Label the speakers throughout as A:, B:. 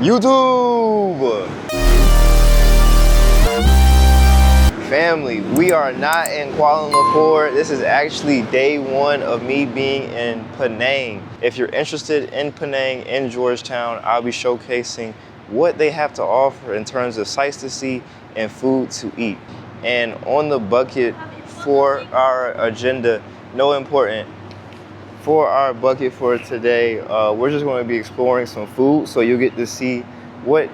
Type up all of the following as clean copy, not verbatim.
A: YouTube family, we are not in Kuala Lumpur. This is actually day one of me being in Penang. If you're interested in Penang, in Georgetown, I'll be showcasing what they have to offer in terms of sights to see and food to eat. And on the bucket for our agenda, no important, for our bucket for today, we're just going to be exploring some food, so you'll get to see what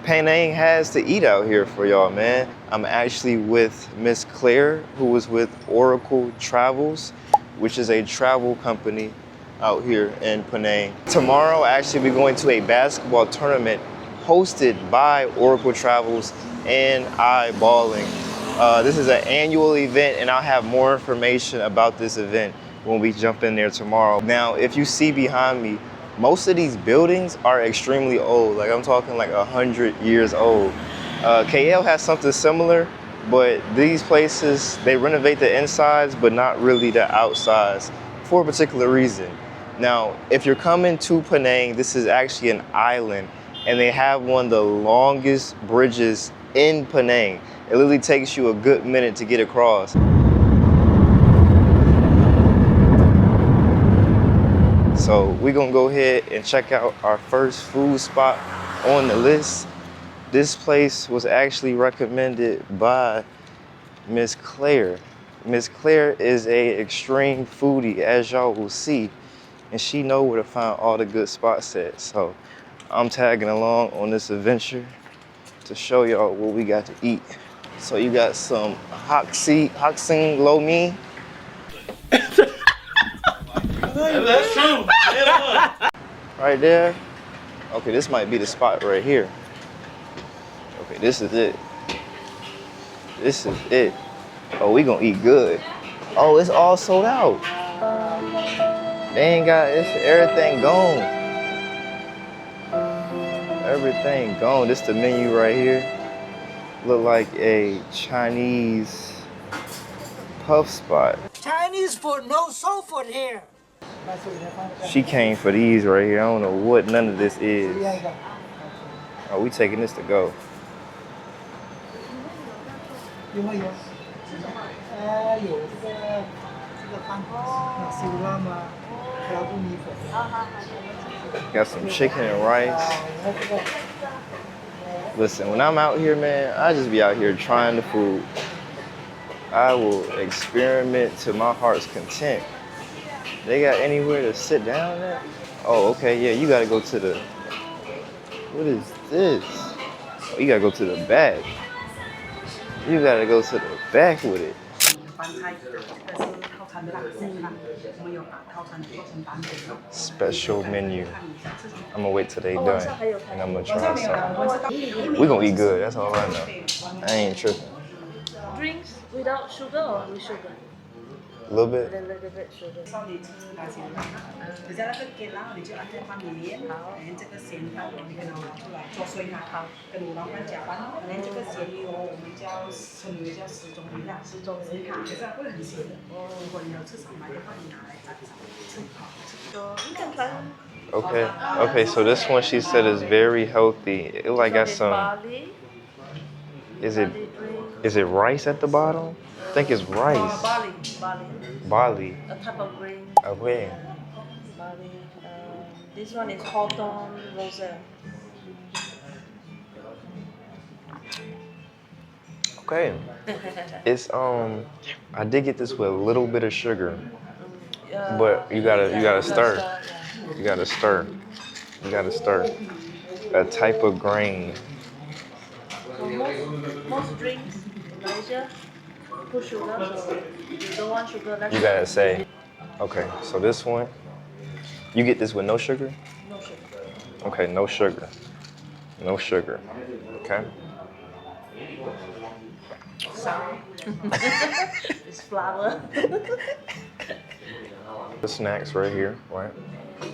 A: Penang has to eat out here for y'all, man. I'm actually with Miss Claire, who was with Oracle Travels, which is a travel company out here in Penang. Tomorrow, actually, we're going to a basketball tournament hosted by Oracle Travels and Eyeballing. This is an annual event, and I'll have more information about this event when we jump in there tomorrow. Now, if you see behind me, most of these buildings are extremely old. Like, I'm talking like 100 years old. KL has something similar, but these places, they renovate the insides, but not really the outsides for a particular reason. Now, if you're coming to Penang, this is actually an island, and they have one of the longest bridges in Penang. It literally takes you a good minute to get across. So we're gonna go ahead and check out our first food spot on the list. This place was actually recommended by Miss Claire. Miss Claire is a extreme foodie, as y'all will see, and she know where to find all the good spots at. So I'm tagging along on this adventure to show y'all what we got to eat. So you got some Hoxing Lo Mi.
B: That's true.
A: Right there. Okay, this might be the spot right here. Okay, this is it. This is it. Oh, we gonna eat good. Oh, it's all sold out. They ain't got, it's everything gone. Everything gone. This the menu right here. Look like a Chinese puff spot.
C: Chinese food, no soul food here.
A: She came for these right here. I don't know what none of this is. Oh, we taking this to go. Got some chicken and rice. Listen, when I'm out here, man, I just be out here trying the food. I will experiment to my heart's content. They got anywhere to sit down at? Oh, okay, yeah, you gotta go to the, what is this? Oh, you gotta go to the back. You gotta go to the back with it. Special menu. I'm gonna wait till they done, and I'm gonna try something. We gonna eat good, that's all I know. I ain't tripping.
D: Drinks without sugar or with sugar?
A: A little bit?
D: A little bit sugar. You can try.
A: Okay. Okay, so this one she said is very healthy. It like got some,
D: barley.
A: is it rice at the bottom? I think it's rice.
D: Barley.
A: Barley.
D: A type of grain.
A: Okay.
D: Barley. This one is cotton roselle.
A: Okay. It's I did get this with a little bit of sugar. But you gotta stir. You gotta stir. You gotta stir. A type of grain.
D: So most drinks in Malaysia put sugar, so if you don't want sugar, let's
A: You gotta say. Okay, so this one, you get this with no sugar?
D: no sugar.
A: Okay, no sugar. No sugar. Okay.
D: Sour. It's flour.
A: The snacks right here, right?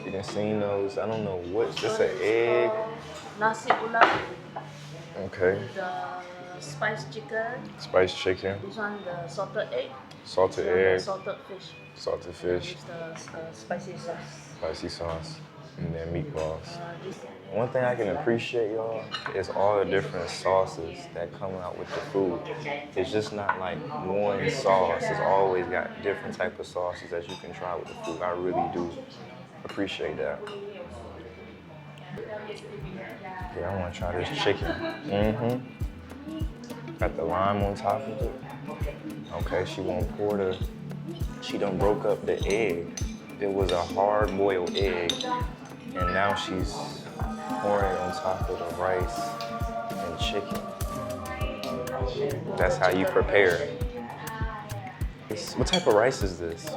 A: You can see those. I don't know what. This an egg.
D: Nasi ulam.
A: Okay.
D: The spiced chicken.
A: Spiced chicken.
D: This one the salted egg.
A: Salted
D: This one the
A: egg.
D: salted fish.
A: Salted fish.
D: With the spicy sauce.
A: Spicy sauce. And then meatballs.
D: This
A: One thing I can appreciate, y'all, is all the different sauces that come out with the food. It's just not like one sauce. It's always got different type of sauces that you can try with the food. I really do appreciate that. Yeah, I want to try this chicken. Got the lime on top of it. Okay, she done broke up the egg. It was a hard-boiled egg, and now she's pouring it on top of the rice and chicken. That's how you prepare. What type of rice is this?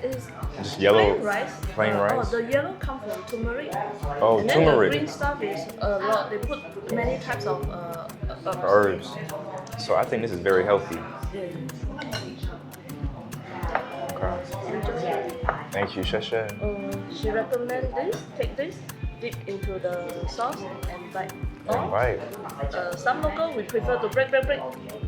D: It's
A: Just yellow
D: plain rice.
A: Plain rice?
D: Oh, the yellow comes from turmeric.
A: Oh,
D: and
A: turmeric.
D: Then the green stuff is a lot. They put many types of
A: Herbs. So I think this is very healthy.
D: Yeah.
A: Okay. Thank you, Shasha.
D: She recommends this. Take this, dip into the sauce, and bite.
A: And bite.
D: Some local we prefer to break.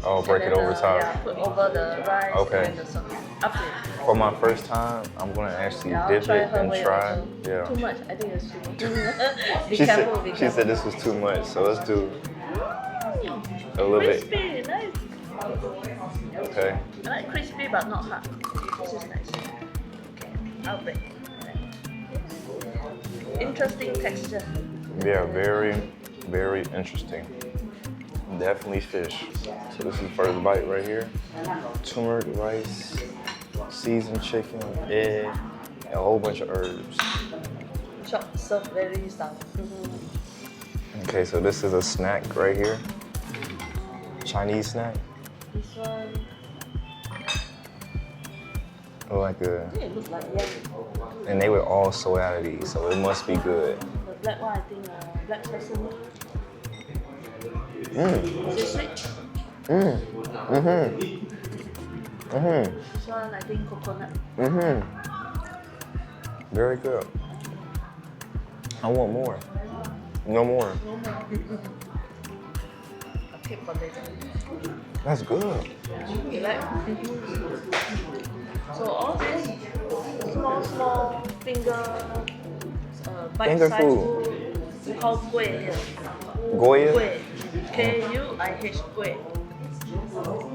A: Oh, break
D: And
A: it
D: then,
A: over top.
D: Yeah, put over the rice
A: Okay.
D: and the sauce. Up to you.
A: For my first time, I'm gonna actually
D: Yeah, I'll
A: dip
D: try
A: it
D: her
A: and
D: way
A: try.
D: also.
A: Yeah.
D: Too much. I think it's too much. Be
A: She
D: careful.
A: said this was too much, so let's do a little bit.
D: Crispy, nice.
A: Okay.
D: I like crispy but not hard. This is nice. Okay, I'll break. Interesting texture.
A: Yeah, very, very interesting. Definitely fish. So this is the first bite right here. Turmeric rice, seasoned chicken, egg, and a whole bunch of herbs.
D: Chopped, served very soft.
A: Okay, so this is a snack right here. Chinese snack.
D: This one,
A: Like
D: I think it looks like yam.
A: and they were all sold out of these, so it must be good.
D: The black one, I think black sesame.
A: Mmm.
D: Is it sweet? This one, I think coconut.
A: Very good. I want more. No more.
D: Okay, potato.
A: That's good.
D: You like? So all these small finger
A: Finger
D: bite-sized
A: food.
D: food, we call kueh here.
A: Goya?
D: Kueh. K-U-I-H, kueh.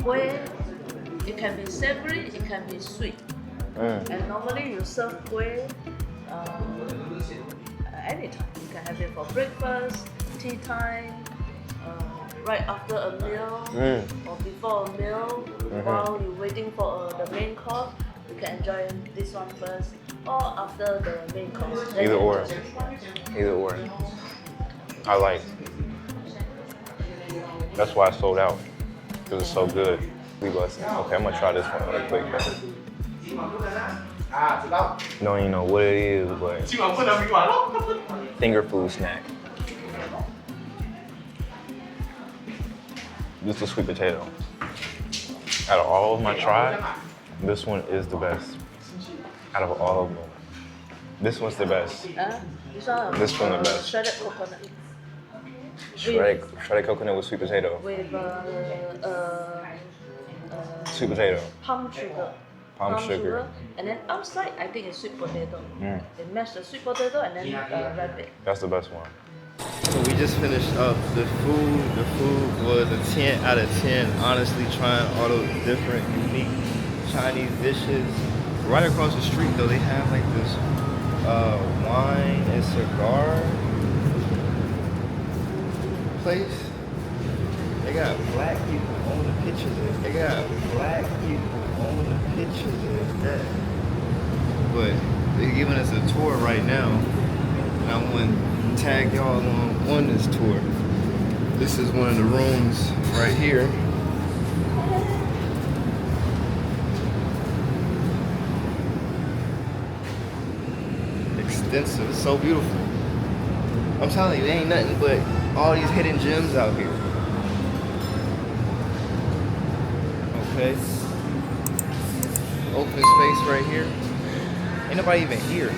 D: Kueh, it can be savory, it can be sweet. And normally you serve kueh anytime. You can have it for breakfast, tea time, right after a meal, or before a meal, while you're waiting for the main course. You can enjoy this one first, or after the main course. Then
A: Either
D: you
A: or.
D: enjoy this one.
A: Either or. I like. That's why I sold out. Because it's so good. We busting. Okay, I'm gonna try this one real quick. Don't even know what it is, but finger food snack. This is a sweet potato. Out of all of my tribe, this one is the best. Out of all of them. This one's the best.
D: This one,
A: the best.
D: shredded coconut
A: Shredded coconut with sweet potato.
D: with
A: Sweet potato.
D: palm sugar.
A: Palm sugar.
D: And then outside, I think it's sweet potato. They mash the sweet potato and then wrap it.
A: That's the best one.
E: So we just finished up the food. The food was a 10 out of 10. Honestly, trying all those different unique Chinese dishes. Right across the street though, they have like this wine and cigar place. They got black people on the pictures. They got black people on the pictures of that. But they're giving us a tour right now. And I want to tag y'all on this tour. This is one of the rooms right here. Extensive, it's so beautiful. I'm telling you, there ain't nothing but all these hidden gems out here. Okay. Open space right here. Ain't nobody even here.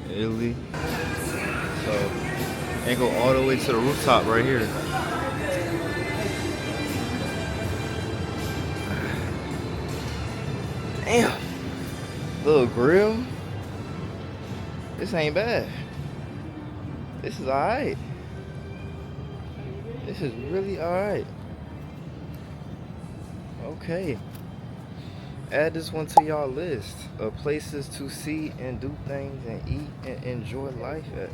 E: Italy. And go all the way to the rooftop right here. Damn. Little grill. This ain't bad. This is alright. This is really alright. Okay. Add this one to y'all list of places to see and do things and eat and enjoy life at.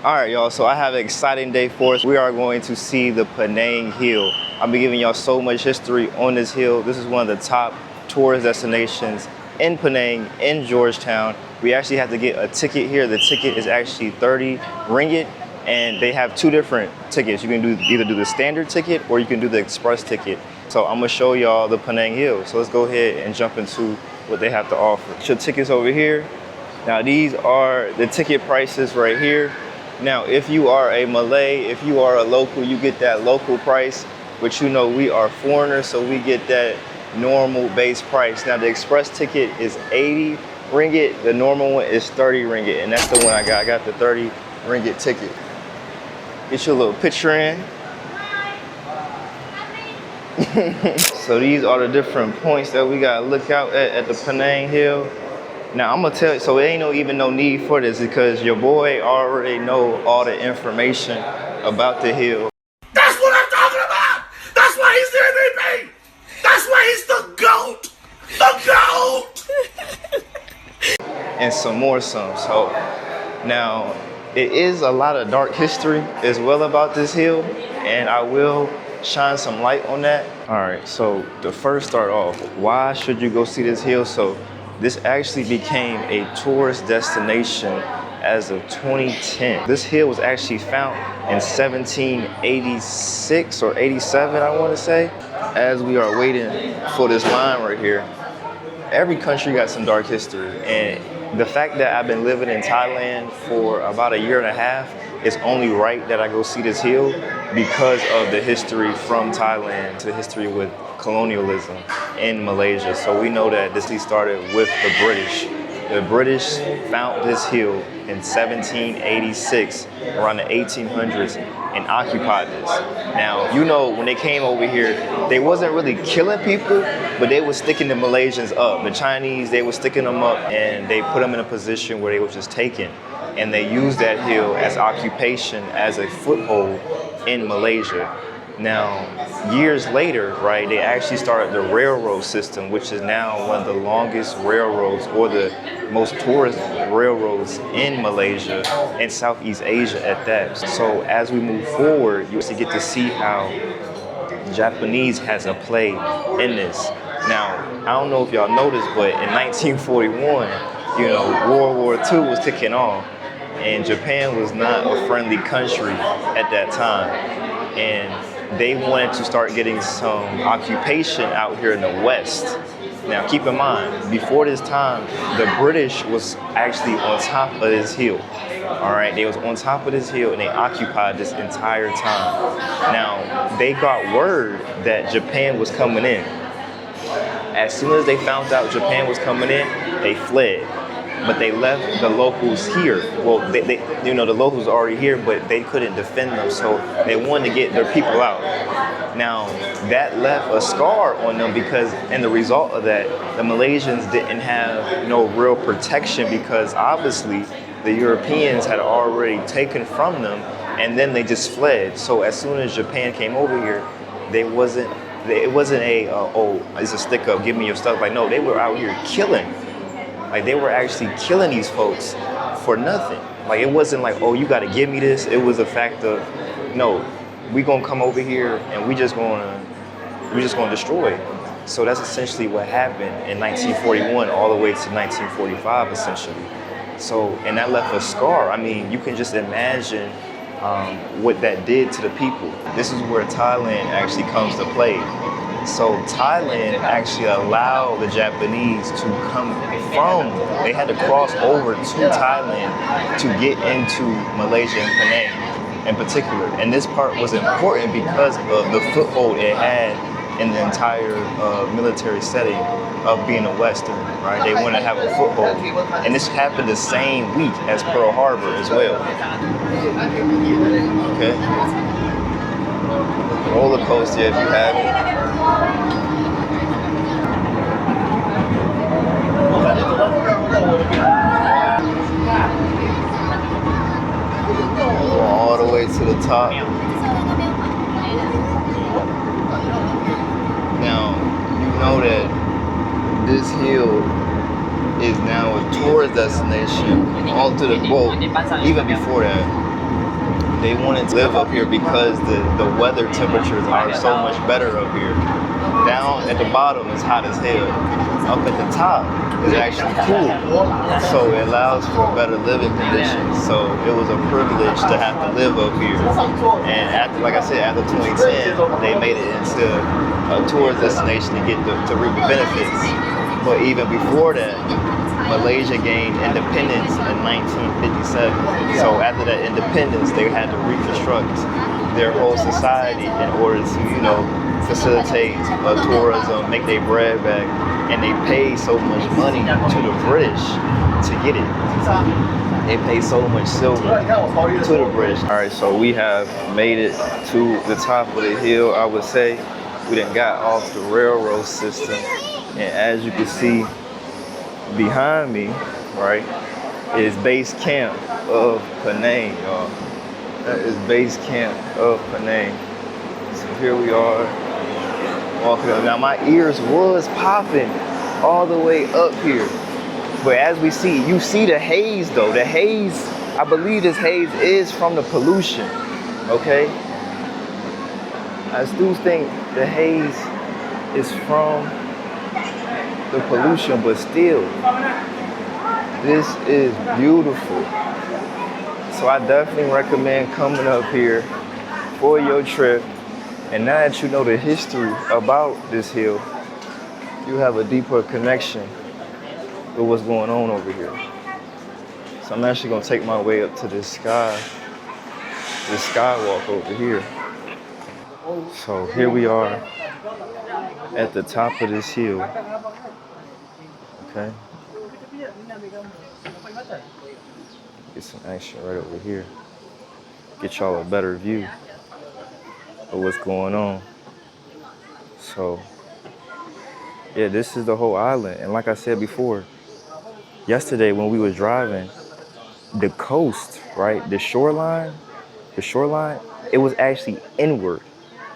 A: All right, y'all, so I have an exciting day for us. We are going to see the Penang Hill. I'll be giving y'all so much history on this hill. This is one of the top tourist destinations in Penang, in Georgetown. We actually have to get a ticket here. The ticket is actually 30 ringgit, and they have two different tickets. You can either do the standard ticket or you can do the express ticket. So I'm gonna show y'all the Penang Hill. So let's go ahead and jump into what they have to offer. Your tickets over here. Now these are the ticket prices right here. Now, if you are a Malay, if you are a local, you get that local price, but you know we are foreigners, so we get that normal base price. Now, the express ticket is 80 ringgit, the normal one is 30 ringgit, and that's the one I got. I got the 30 ringgit ticket. Get your little picture in. So these are the different points that we gotta look out at the Penang Hill. Now I'm gonna tell you, so it ain't even no need for this because your boy already know all the information about the hill.
B: That's what I'm talking about! That's why he's the MVP! That's why he's the GOAT! The GOAT!
A: And some more. So now it is a lot of dark history as well about this hill, and I will shine some light on that. All right, so to first start off, why should you go see this hill? So this actually became a tourist destination as of 2010. This hill was actually found in 1786 or 87, I want to say. As we are waiting for this line right here, every country got some dark history. And the fact that I've been living in Thailand for about a year and a half, it's only right that I go see this hill because of the history from Thailand to the history with colonialism in Malaysia. So we know that this started with the British. The British found this hill in 1786, around the 1800s, and occupied this. Now, you know, when they came over here, they wasn't really killing people, but they were sticking the Malaysians up. The Chinese, they were sticking them up, and they put them in a position where they were just taken. And they used that hill as occupation, as a foothold in Malaysia. Now, years later, right, they actually started the railroad system, which is now one of the longest railroads or the most tourist railroads in Malaysia and Southeast Asia at that. So as we move forward, you actually get to see how Japanese has a play in this. Now, I don't know if y'all noticed, but in 1941, you know, World War II was kicking off, and Japan was not a friendly country at that time. And they wanted to start getting some occupation out here in the West. Now, keep in mind, before this time, the British was actually on top of this hill. All right, they was on top of this hill and they occupied this entire time. Now, they got word that Japan was coming in. As soon as they found out Japan was coming in, they fled. But they left the locals here. Well, they you know, the locals are already here, but they couldn't defend them, so they wanted to get their people out. Now, that left a scar on them because, and the result of that, the Malaysians didn't have no real protection because obviously the Europeans had already taken from them, and then they just fled. So as soon as Japan came over here, it wasn't oh, it's a stick up, give me your stuff. Like, no, they were out here killing. Like, they were actually killing these folks for nothing. Like, it wasn't like, oh, you got to give me this. It was a fact of, no, we gonna come over here and we just gonna destroy. So that's essentially what happened in 1941 all the way to 1945, essentially. So, and that left a scar. I mean, you can just imagine what that did to the people. This is where Thailand actually comes to play. So Thailand actually allowed the Japanese to come from, they had to cross over to Thailand to get into Malaysia and Penang in particular. And this part was important because of the foothold it had in the entire military setting of being a Western, right? They want to have a foothold. And this happened the same week as Pearl Harbor as well. Okay. Roller coaster if you have it. All the way to the top. Now, you know that this hill is now a tourist destination all to the boat. Even before that, they wanted to live up here because the weather temperatures are so much better up here. Down at the bottom is hot as hell. Up at the top is actually cool. So it allows for better living conditions. So it was a privilege to have to live up here. And after, like I said, after 2010, they made it into a tourist destination to get to reap the benefits. But even before that, Malaysia gained independence in 1957. So after that independence, they had to reconstruct their whole society in order to, you know, facilitate tourism, make their bread back, and they paid so much money to the British to get it. They paid so much silver to the British. All right, so we have made it to the top of the hill, I would say. We done got off the railroad system, and as you can see behind me, right, is base camp of Penang, y'all. That is base camp of Penang. So here we are, walking up. Now my ears was popping all the way up here. But as we see, you see the haze though. The haze, I believe this haze is from the pollution, okay? I do think the haze is from the pollution, but still, this is beautiful. So I definitely recommend coming up here for your trip. And now that you know the history about this hill, you have a deeper connection with what's going on over here. So I'm actually gonna take my way up to this skywalk over here. So here we are at the top of this hill. Okay. Get some action right over here. Get y'all a better view of what's going on. So, yeah, this is the whole island. And like I said before, yesterday when we were driving, the coast, right, the shoreline, it was actually inward.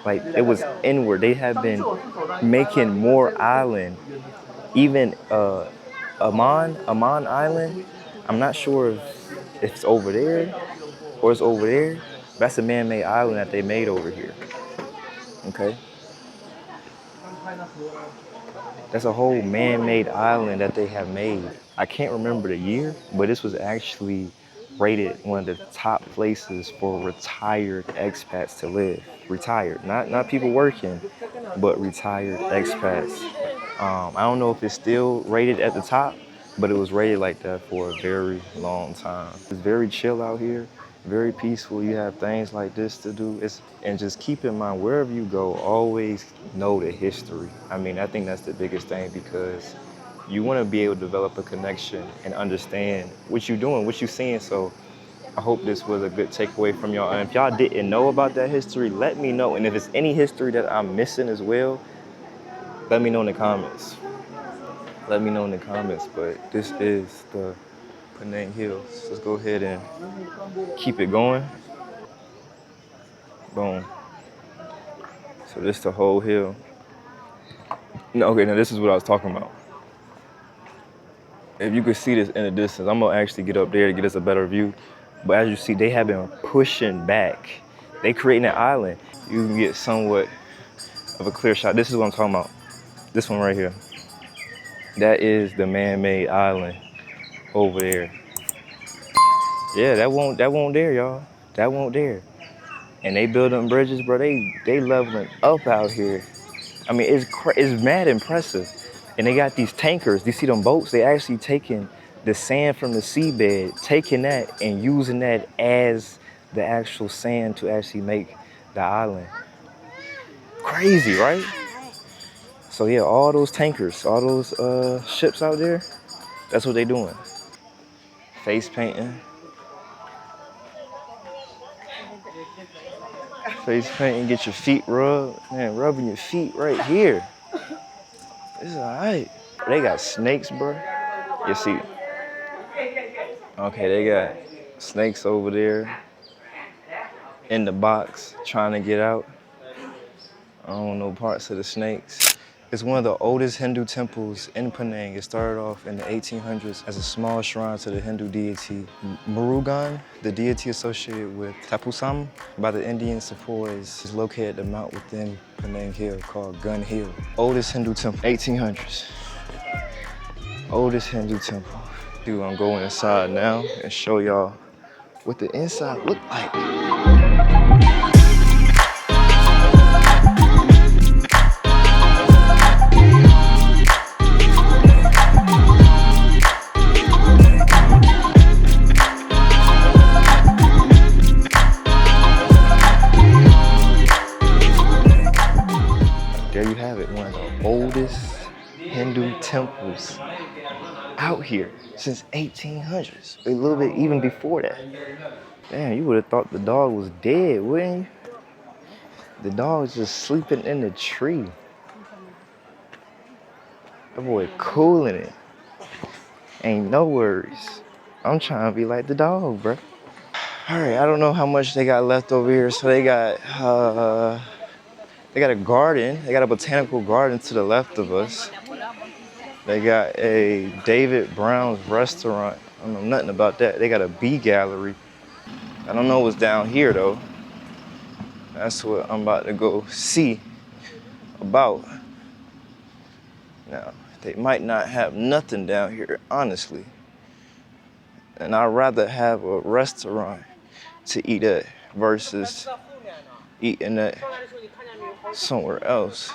A: Like, it was inward. They have been making more island. Even Amman Island, I'm not sure if it's over there or it's over there. That's a man-made island that they made over here. Okay? That's a whole man-made island that they have made. I can't remember the year, but this was actually rated one of the top places for retired expats to live. Retired, not people working, but retired expats. I don't know if it's still rated at the top, but it was rated like that for a very long time. It's very chill out here, very peaceful. You have things like this to do. And just keep in mind, wherever you go, always know the history. I mean, I think that's the biggest thing, because you want to be able to develop a connection and understand what you're doing, what you're seeing. So I hope this was a good takeaway from y'all. And if y'all didn't know about that history, let me know. And if it's any history that I'm missing as well, let me know in the comments. Let me know in the comments. But this is the Penang Hills. So let's go ahead and keep it going. Boom. So this is the whole hill. No, okay, now this is what I was talking about. If you could see this in the distance, I'm gonna actually get up there to get us a better view. But as you see, they have been pushing back. They creating an island. You can get somewhat of a clear shot. This is what I'm talking about. This one right here. That is the man-made island over there. Yeah, that won't there, y'all. That won't there. And they building bridges, bro. They leveling up out here. I mean, it's mad impressive. And they got these tankers. You see them boats? They actually taking the sand from the seabed, taking that and using that as the actual sand to actually make the island. Crazy, right? So yeah, all those tankers, all those ships out there, that's what they doing. Face painting. Face painting, get your feet rubbed. Man, rubbing your feet right here. It's alright. They got snakes, bro. You see. Okay, they got snakes over there in the box trying to get out. I don't know parts of the snakes. It's one of the oldest Hindu temples in Penang. It started off in the 1800s as a small shrine to the Hindu deity Murugan. The deity associated with Tapusam by the Indian Sepoys is located at the mount within Penang Hill called Gun Hill. Oldest Hindu temple, 1800s. Oldest Hindu temple. I'm gonna go inside now and show y'all what the inside look like. There you have it, one of the oldest Hindu temples out here since 1800s, a little bit even before that. Damn, you would have thought the dog was dead, wouldn't you? The dog's just sleeping in the tree. That boy cooling it. Ain't no worries. I'm trying to be like the dog, bro. All right, I don't know how much they got left over here. So they got a garden. They got a botanical garden to the left of us. They got a David Brown's restaurant. I don't know nothing about that. They got a bee gallery. I don't know what's down here though. That's what I'm about to go see about. Now, they might not have nothing down here, honestly. And I'd rather have a restaurant to eat at versus eating at somewhere else.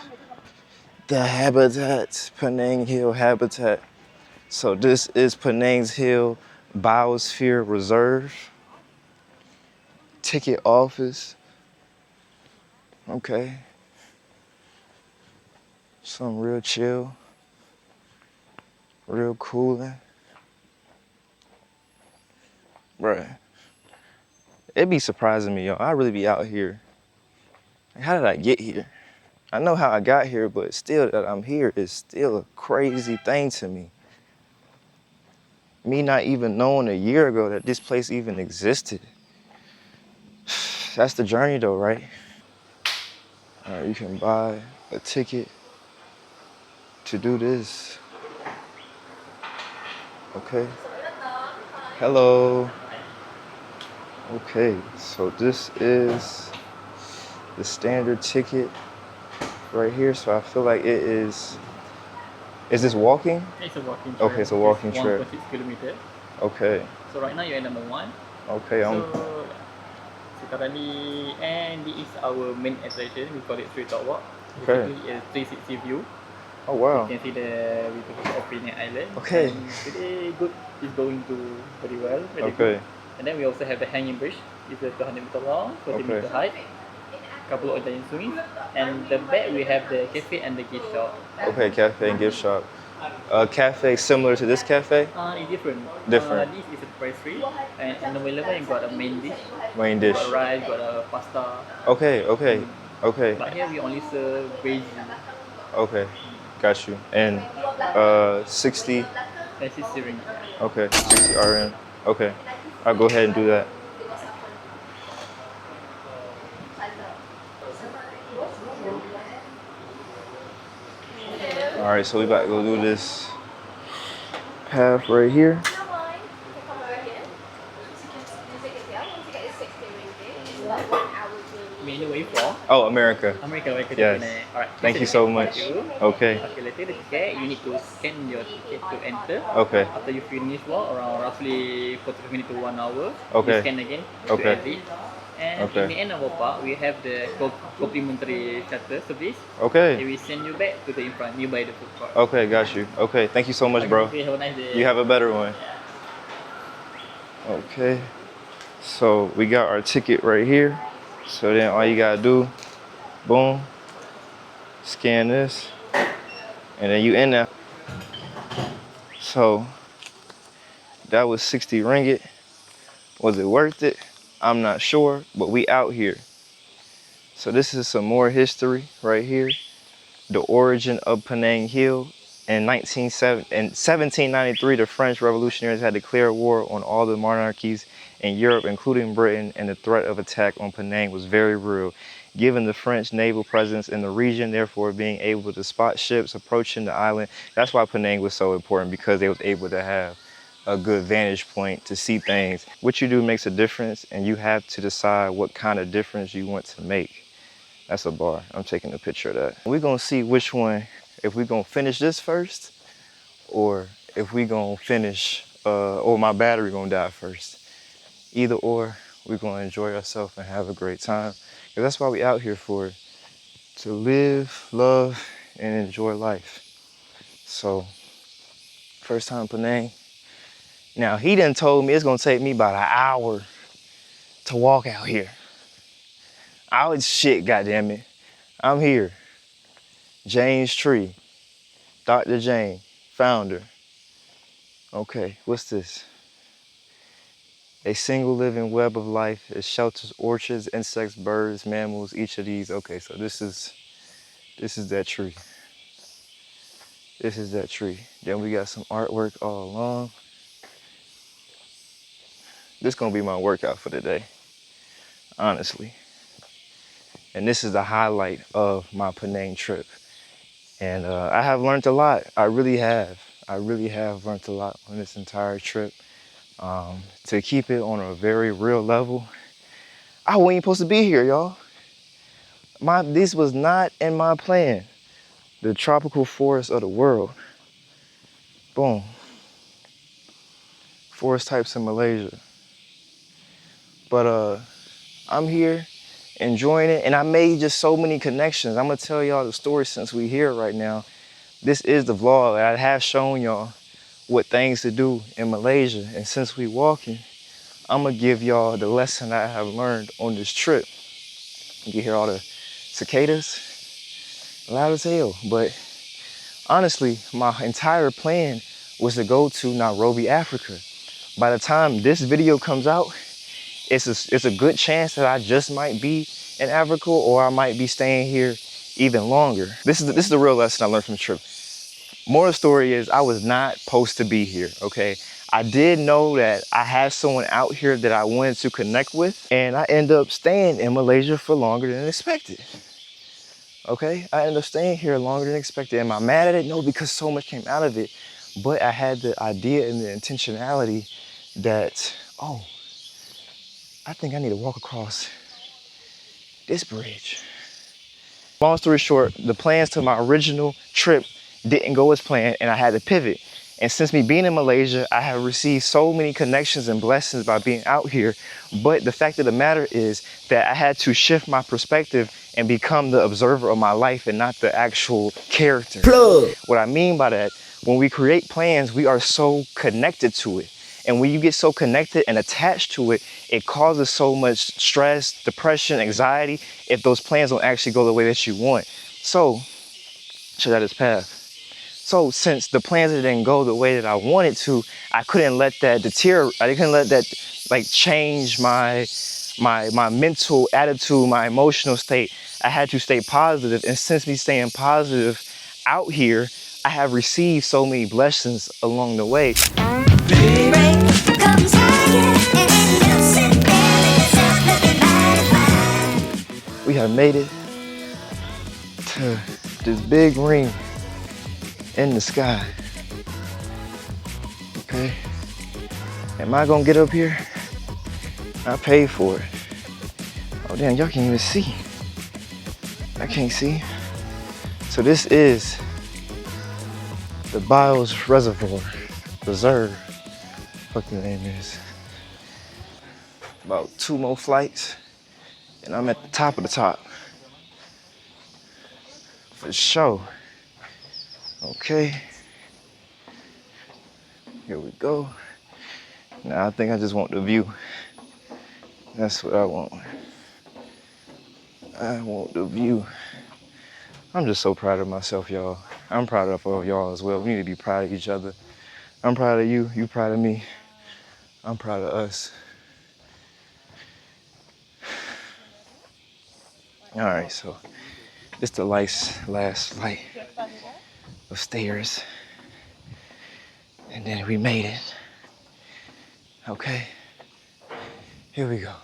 A: The habitat, Penang Hill habitat. So this is Penang's Hill Biosphere Reserve. Ticket office. Okay. Something real chill. Real cooling. Bruh. It be surprising me, y'all. I really be out here. Like, how did I get here? I know how I got here, but still that I'm here is still a crazy thing to me. Me not even knowing a year ago that this place even existed. That's the journey though, right? All right, you can buy a ticket to do this. Okay. Hello. Okay, so this is the standard ticket right here. So I feel like it is this walking?
F: It's a walking trail.
A: Okay, it's a walking
F: it's
A: trail.
F: 1.6 kilometer.
A: Okay.
F: So right now you're at number 1.
A: Okay,
F: So currently, and this is our main attraction. We call it Street Talk Walk.
A: Okay.
F: Basically, a 360 view.
A: Oh wow.
F: You can see the beautiful of Penang Island.
A: Okay.
F: And today good is going to very well. Very
A: Okay.
F: Good. And then we also have the hanging bridge. It's a 200 meter long, 40
A: Okay.
F: meter height. Couple of giant swings. And the back we have the cafe and the gift shop.
A: Okay, cafe and gift shop. Cafe similar to this cafe?
F: It's different.
A: Different.
F: This is a price free, and on the level you got a main dish,
A: Main dish.
F: got rice, got a pasta.
A: Okay, okay, okay,
F: But here we only serve veggie.
A: okay. Got you. And 60.
F: That's is serving.
A: Okay, 60 RN. Okay, I'll go ahead and do that. All right, so we about to go do this path right here.
F: May I know where you from?
A: Oh, America.
F: America, welcome to
A: Yes.
F: Penang. Alright.
A: Thank you so much. Okay.
F: Okay, later the ticket, you need to scan your ticket to enter.
A: Okay.
F: After you finish walk, around roughly 45 minutes to 1 hour,
A: Okay.
F: you scan again
A: Okay.
F: to edit. And
A: Okay.
F: in the end of our park, we have the complimentary shuttle service.
A: Okay.
F: They will send you back to the in front, nearby the food court.
A: Okay, got you. Okay, thank you so much, bro.
F: Okay, have a nice day.
A: You have a better one. Okay. So we got our ticket right here. So then all you gotta do, boom, scan this, and then you in there. So that was 60 ringgit. Was it worth it? I'm not sure, but we out here. So this is some more history right here. The origin of Penang Hill. In 1793, the French revolutionaries had declared war on all the monarchies in Europe, including Britain, and the threat of attack on Penang was very real. Given the French naval presence in the region, therefore being able to spot ships approaching the island, that's why Penang was so important, because they was able to have a good vantage point to see things. What you do makes a difference, and you have to decide what kind of difference you want to make. That's a bar. I'm taking a picture of that. We're gonna see which one, if we're gonna finish this first, or if we gonna finish, or my battery gonna die first. Either or, we're gonna enjoy ourselves and have a great time. Because that's why we out here for, to live, love, and enjoy life. So, first time Penang. Now, he done told me it's gonna take me about an hour to walk out here. Shit, goddammit. I'm here. James Tree, Dr. Jane, founder. Okay, what's this? A single living web of life. It shelters orchids, insects, birds, mammals, each of these. Okay, so this is that tree. This is that tree. Then we got some artwork all along. This gonna be my workout for today, honestly. And this is the highlight of my Penang trip. And I have learned a lot. I really have. I really have learned a lot on this entire trip. To keep it on a very real level, I wasn't even supposed to be here, y'all. This was not in my plan. The tropical forest of the world. Boom. Forest types in Malaysia. But I'm here enjoying it, and I made just so many connections. I'm gonna tell y'all the story since we here right now. This is the vlog. I have shown y'all what things to do in Malaysia, and since we walking, I'm gonna give y'all the lesson I have learned on this trip. You can hear all the cicadas, loud as hell. But honestly, my entire plan was to go to Nairobi, Africa. By the time this video comes out, it's a good chance that I just might be in Africa, or I might be staying here even longer. This is the real lesson I learned from the trip. Moral story is, I was not supposed to be here, okay? I did know that I had someone out here that I wanted to connect with, and I ended up staying in Malaysia for longer than expected. Okay, I ended up staying here longer than expected. Am I mad at it? No, because so much came out of it. But I had the idea and the intentionality that, oh, I think I need to walk across this bridge. Long story short, the plans to my original trip didn't go as planned, and I had to pivot. And since me being in Malaysia, I have received so many connections and blessings by being out here. But the fact of the matter is that I had to shift my perspective and become the observer of my life and not the actual character. Plug. What I mean by that, when we create plans, we are so connected to it. And when you get so connected and attached to it, it causes so much stress, depression, anxiety, if those plans don't actually go the way that you want. So, show that as path. So since the plans didn't go the way that I wanted to, I couldn't let that deteriorate. I couldn't let that like change my mental attitude, my emotional state. I had to stay positive. And since me staying positive out here, I have received so many blessings along the way. We have made it to this big ring in the sky. Okay, am I gonna get up here? I paid for it. Oh damn, y'all can't even see. I can't see. So this is the Bios Reservoir Reserve. What the name is. About 2 more flights, and I'm at the top of the top. For sure. Okay. Here we go. Now I think I just want the view. That's what I want. I want the view. I'm just so proud of myself, y'all. I'm proud of y'all as well. We need to be proud of each other. I'm proud of you. You proud of me. I'm proud of us. All right, so it's the last flight of stairs. And then we made it. Okay, here we go.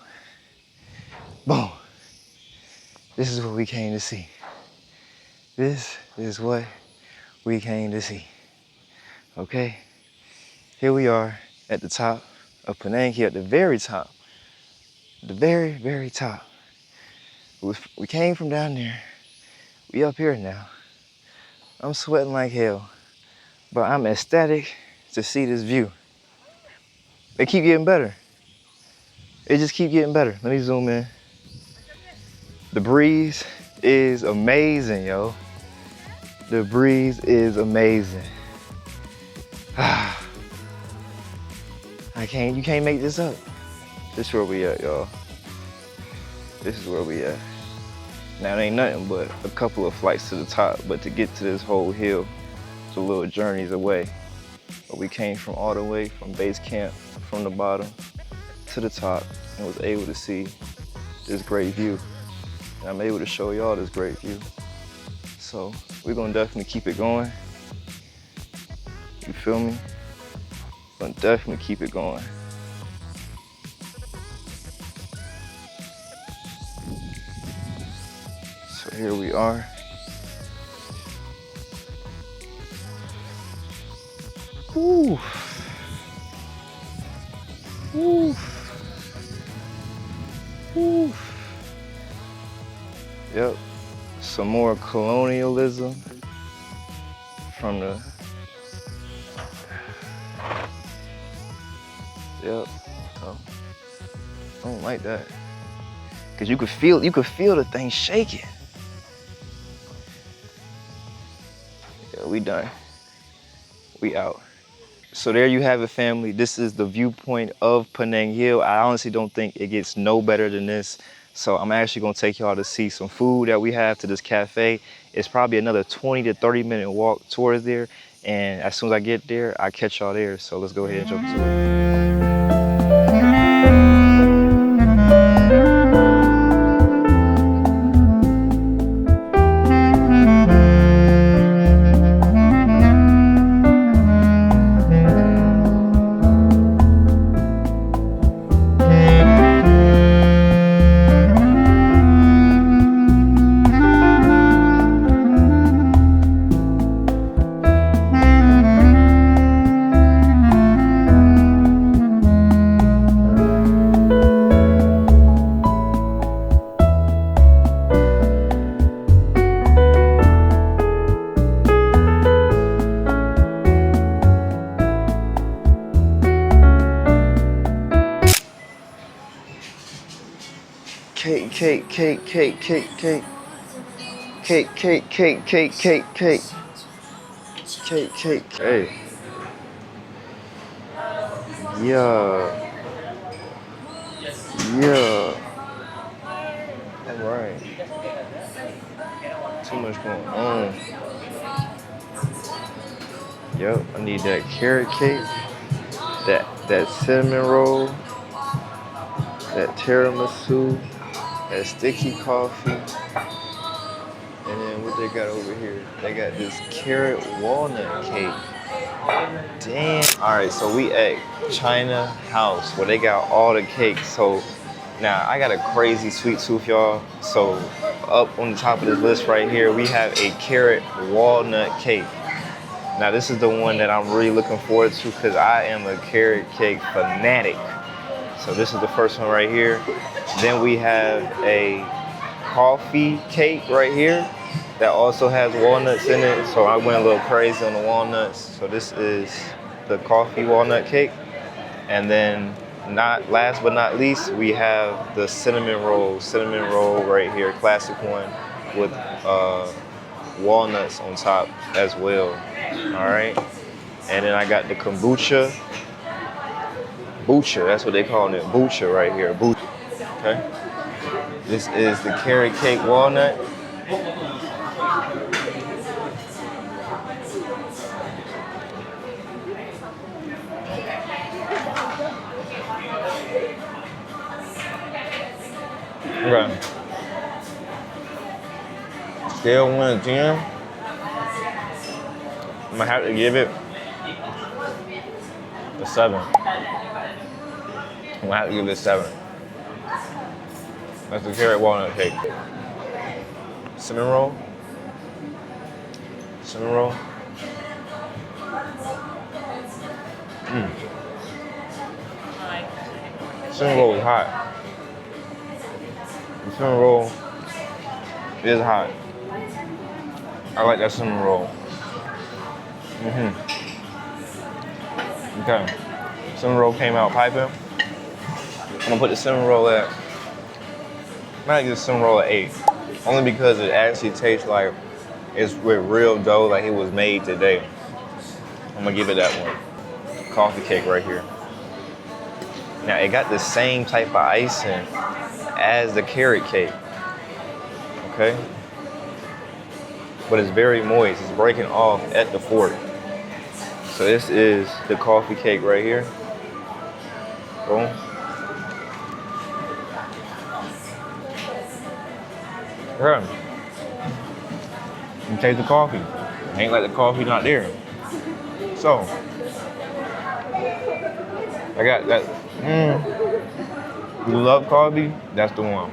A: Boom. This is what we came to see. This is what we came to see. Okay, here we are at the top of Penang, here at the very top. The very, very top. We came from down there. We up here now. I'm sweating like hell, but I'm ecstatic to see this view. They keep getting better. It just keep getting better. Let me zoom in. The breeze is amazing, yo. The breeze is amazing. You can't make this up. This is where we at, y'all. This is where we at. Now, it ain't nothing but a couple of flights to the top, but to get to this whole hill, it's a little journeys away. But we came from all the way from base camp, from the bottom to the top, and was able to see this great view. And I'm able to show y'all this great view. So we're gonna definitely keep it going. You feel me? Gonna definitely keep it going. So here we are. Woo. Woo. Woo. Yep. Some more colonialism from the. Yep. So, I don't like that. Cause you could feel the thing shaking. Yeah, we done. We out. So there you have it, family. This is the viewpoint of Penang Hill. I honestly don't think it gets no better than this. So I'm actually gonna take y'all to see some food that we have to this cafe. It's probably another 20 to 30 minute walk towards there. And as soon as I get there, I'll catch y'all there. So let's go ahead and jump to it. Cake. Hey. Yeah. All right. Too much going on. Yep, I need that carrot cake, that cinnamon roll, that tiramisu, that sticky coffee, and then what they got over here? They got this carrot walnut cake. Damn. All right, so we at China House where they got all the cakes. So now I got a crazy sweet tooth, y'all. So up on the top of this list right here, we have a carrot walnut cake. Now this is the one that I'm really looking forward to because I am a carrot cake fanatic. So this is the first one right here. Then we have a coffee cake right here that also has walnuts in it. So I went a little crazy on the walnuts. So this is the coffee walnut cake. And then last but not least, we have the cinnamon roll right here, classic one with walnuts on top as well. All right. And then I got the kombucha. Bucha, that's what they call it. Bucha right here. Bucha. Okay. This is the carrot cake walnut. Okay. Scale 1 to 10. I'm gonna have to give it a 7. I'm gonna have to give it a 7. That's the carrot walnut cake. Cinnamon roll. Cinnamon roll. Cinnamon roll is hot. The cinnamon roll is hot. I like that cinnamon roll. Okay. Cinnamon roll came out piping. I'm gonna put the cinnamon roll at, I might give the cinnamon roll at 8. Only because it actually tastes like it's with real dough, like it was made today. I'm gonna give it that one. Coffee cake right here. Now it got the same type of icing as the carrot cake, okay? But it's very moist, it's breaking off at the fork. So this is the coffee cake right here. Boom. Yeah. You taste the coffee. Ain't like the coffee not there. So, I got that. You love coffee? That's the one.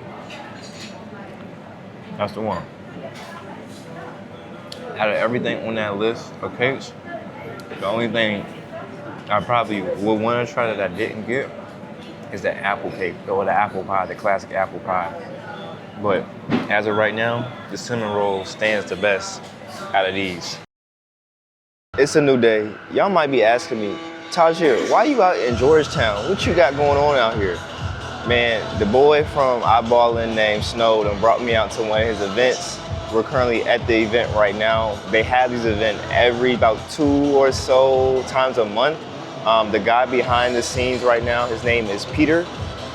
A: That's the one. Out of everything on that list of cakes, the only thing I probably would want to try that I didn't get is the apple cake, or the apple pie, the classic apple pie. But as of right now, the cinnamon roll stands the best out of these. It's a new day. Y'all might be asking me, Tajir, why you out in Georgetown? What you got going on out here? Man, the boy from Eyeballing named Snow done brought me out to one of his events. We're currently at the event right now. They have these events every about 2 or so times a month. The guy behind the scenes right now, his name is Peter.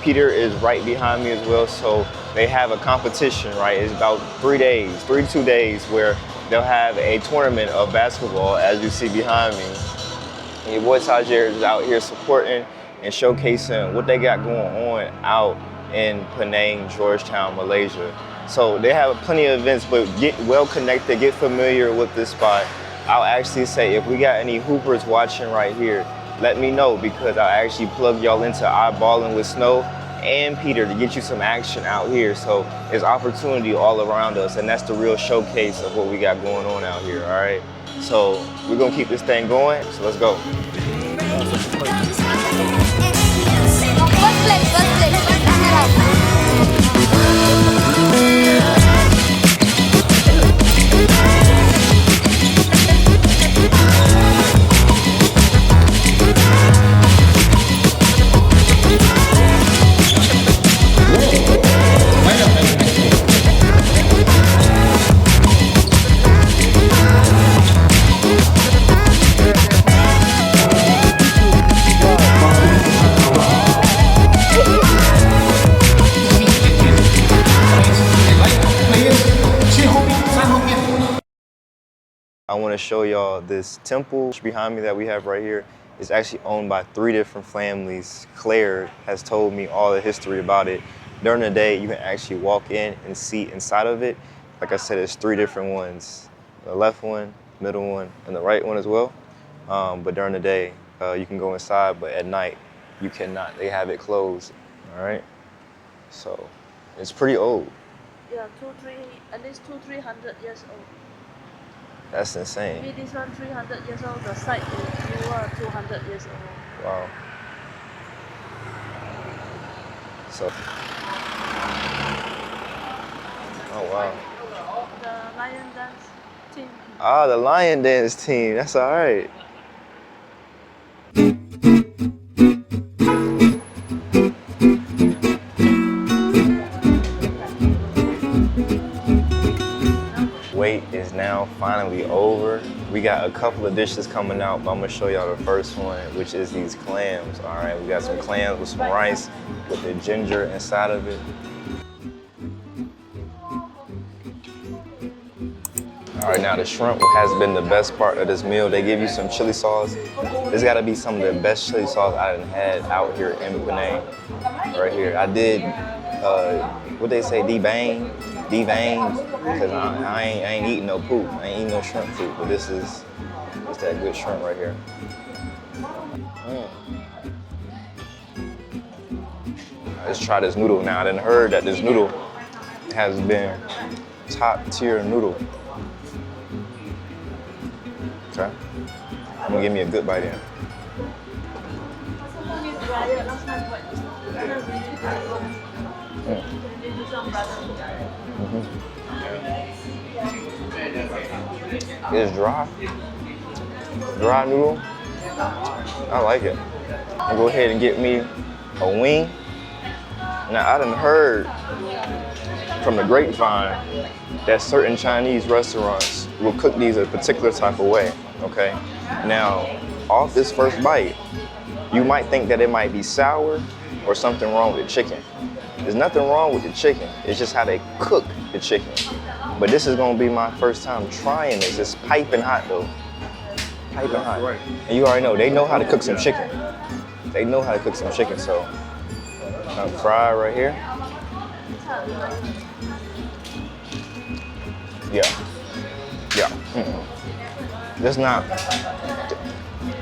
A: Peter is right behind me as well. So they have a competition, right? It's about 3 to 2 days where they'll have a tournament of basketball, as you see behind me. And your boy Tajir is out here supporting and showcasing what they got going on out in Penang, Georgetown, Malaysia. So they have plenty of events, but get well connected, get familiar with this spot. I'll actually say, if we got any hoopers watching right here, let me know, because I'll actually plug y'all into Eyeballing with Snow and Peter to get you some action out here. So there's opportunity all around us, and that's the real showcase of what we got going on out here, all right? So we're gonna keep this thing going, so let's go. I want to show y'all this temple behind me that we have right here. It's actually owned by 3 different families. Claire has told me all the history about it. During the day, you can actually walk in and see inside of it. Like I said, it's 3 different ones. The left one, middle one, and the right one as well. But during the day, you can go inside, but at night, you cannot. They have it closed, all right? So it's pretty old.
D: Yeah, at least 300 years old.
A: That's insane.
D: Maybe this one 300 years old, the side is newer, 200 years old.
A: Wow. So. Oh, wow.
D: The lion dance team.
A: Ah, the lion dance team. That's all right. Wait is now finally over. We got a couple of dishes coming out, but I'm gonna show y'all the first one, which is these clams. All right, we got some clams with some rice with the ginger inside of it. All right, now the shrimp has been the best part of this meal. They give you some chili sauce. This gotta be some of the best chili sauce I done had out here in Penang. Right here, I did what they say, deveined, because I ain't eating no poop. I ain't eating no shrimp food, but it's that good shrimp right here. Let's try this noodle now. I done heard that this noodle has been top tier noodle. Okay, I'm gonna give me a good bite in. It's dry noodle. I like it. I'll go ahead and get me a wing. Now I done heard from the grapevine that certain Chinese restaurants will cook these a particular type of way, okay? Now, off this first bite, you might think that it might be sour or something wrong with the chicken. There's nothing wrong with the chicken. It's just how they cook the chicken. But this is gonna be my first time trying this. It's piping hot though. Piping hot. And you already know, they know how to cook some chicken. They know how to cook some chicken, so I'm fried right here. Yeah. That's not,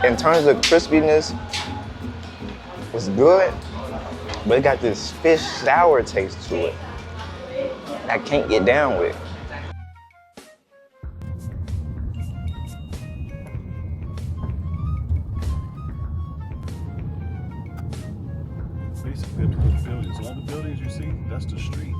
A: in terms of crispiness, it's good, but it got this fish sour taste to it. I can't get down with.
G: Basically, those buildings, all the buildings you see, that's the street.